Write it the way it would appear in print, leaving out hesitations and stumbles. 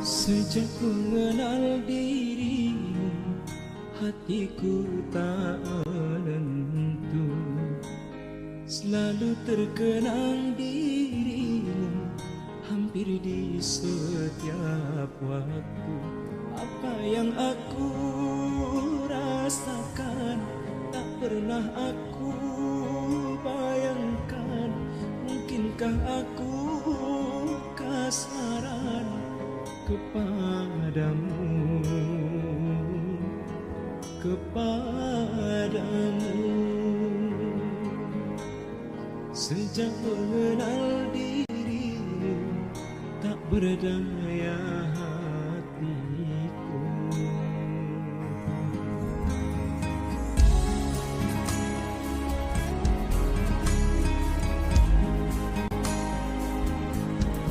Sejak mengenal dirimu, hatiku tak menentu. Selalu terkenang dirimu, hampir di setiap waktu. Apa yang aku rasakan, tak pernah aku bayangkan. Mungkinkah aku kasaran kepadamu, Sejak mengenal dirimu, tak berdaya